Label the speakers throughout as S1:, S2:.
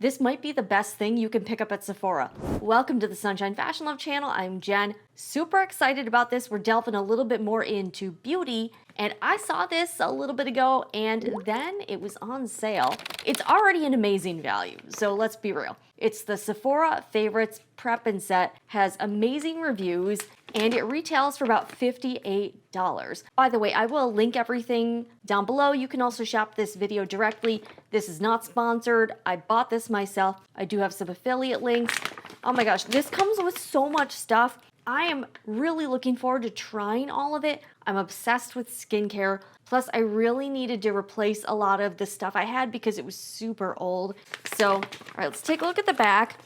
S1: this might be the best thing you can pick up at Sephora. Welcome to the Sunshine Fashion Love channel. I'm Jen. Super excited about this. We're delving a little bit more into beauty, and I saw this a little bit ago and then it was on sale. It's already an amazing value, so let's be real. It's the Sephora Favorites Prep and Set, has amazing reviews, and it retails for about $58. By the way, I will link everything down below. You can also shop this video directly. This is not sponsored. I bought this myself. I do have some affiliate links. Oh my gosh, this comes with so much stuff. I am really looking forward to trying all of it. I'm obsessed with skincare. Plus, I really needed to replace a lot of the stuff I had because it was super old. So, all right, let's take a look at the back.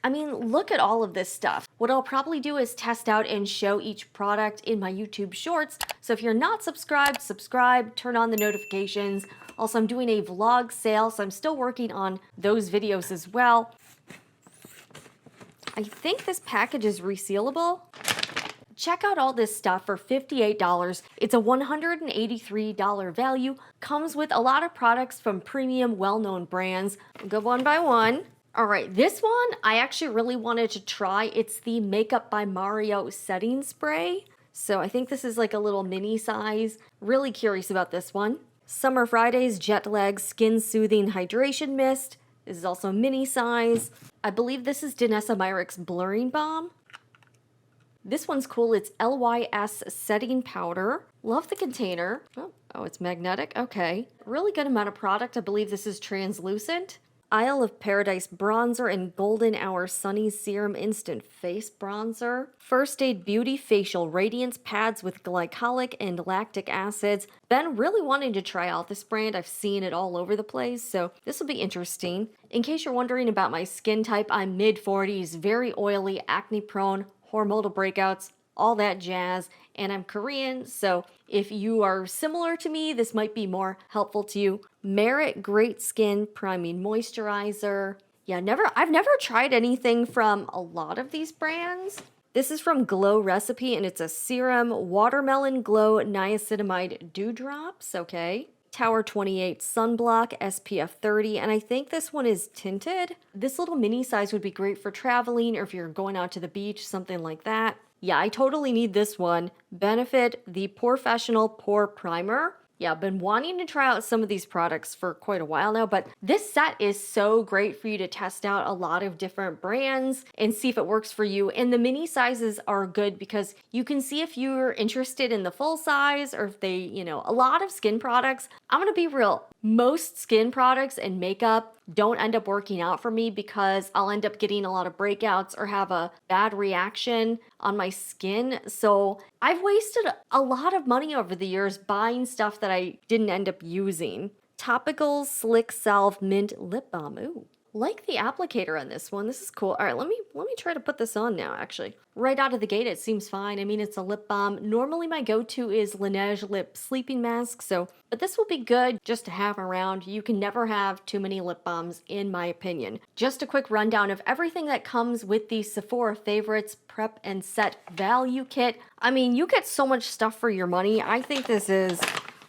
S1: I mean, look at all of this stuff. What I'll probably do is test out and show each product in my YouTube shorts. So if you're not subscribed, subscribe, turn on the notifications. Also, I'm doing a vlog sale, so I'm still working on those videos as well. I think this package is resealable. Check out all this stuff for $58. It's a $183 value. Comes with a lot of products from premium, well-known brands. We'll go one by one. All right, this one I actually really wanted to try. It's the Makeup by Mario setting spray. So I think this is like a little mini size. Really curious about this one. Summer Fridays Jet Lag Skin Soothing Hydration Mist. This is also mini size. I believe this is Danessa Myricks Blurring Balm. This one's cool. It's LYS Setting Powder. Love the container. Oh, it's magnetic. Okay. Really good amount of product. I believe this is translucent. Isle of Paradise Bronzer and Golden Hour Sunny Serum Instant Face Bronzer. First Aid Beauty Facial Radiance Pads with glycolic and lactic acids. Been really wanting to try out this brand. I've seen it all over the place, so this will be interesting. In case you're wondering about my skin type, I'm mid-40s, very oily, acne-prone, hormonal breakouts, all that jazz, and I'm Korean, so if you are similar to me, this might be more helpful to you. Merit Great Skin Priming Moisturizer. Yeah, I've never tried anything from a lot of these brands. This is from Glow Recipe, and it's a serum Watermelon Glow Niacinamide Dewdrops, okay. Tower 28 Sunblock, SPF 30, and I think this one is tinted. This little mini size would be great for traveling or if you're going out to the beach, something like that. Yeah, I totally need this one. Benefit the Professional Pore Primer. Yeah, I've been wanting to try out some of these products for quite a while now, but this set is so great for you to test out a lot of different brands and see if it works for you. And the mini sizes are good because you can see if you're interested in the full size or if they, a lot of skin products. I'm gonna be real. Most skin products and makeup don't end up working out for me because I'll end up getting a lot of breakouts or have a bad reaction on my skin. So I've wasted a lot of money over the years buying stuff that I didn't end up using. Topical Slick Salve Mint Lip Balm. Ooh. Like the applicator on this one. This is cool. All right, let me try to put this on now, actually. Right out of the gate, it seems fine. I mean, it's a lip balm. Normally, my go-to is Laneige Lip Sleeping Mask, but this will be good just to have around. You can never have too many lip balms, in my opinion. Just a quick rundown of everything that comes with the Sephora Favorites Prep and Set Value Kit. I mean, you get so much stuff for your money. I think this is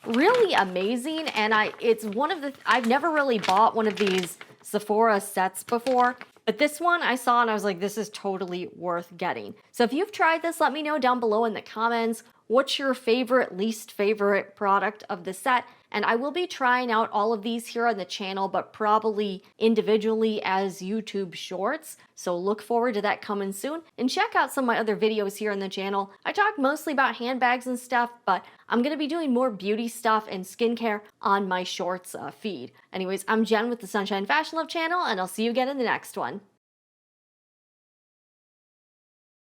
S1: really amazing, and I've never really bought one of these Sephora sets before, but this one I saw and I was like, this is totally worth getting. So if you've tried this, let me know down below in the comments. What's your favorite, least favorite product of the set? And I will be trying out all of these here on the channel, but probably individually as YouTube shorts. So look forward to that coming soon. And check out some of my other videos here on the channel. I talk mostly about handbags and stuff, but I'm going to be doing more beauty stuff and skincare on my shorts feed. Anyways, I'm Jen with the Sunshine Fashion Love channel, and I'll see you again in the next one.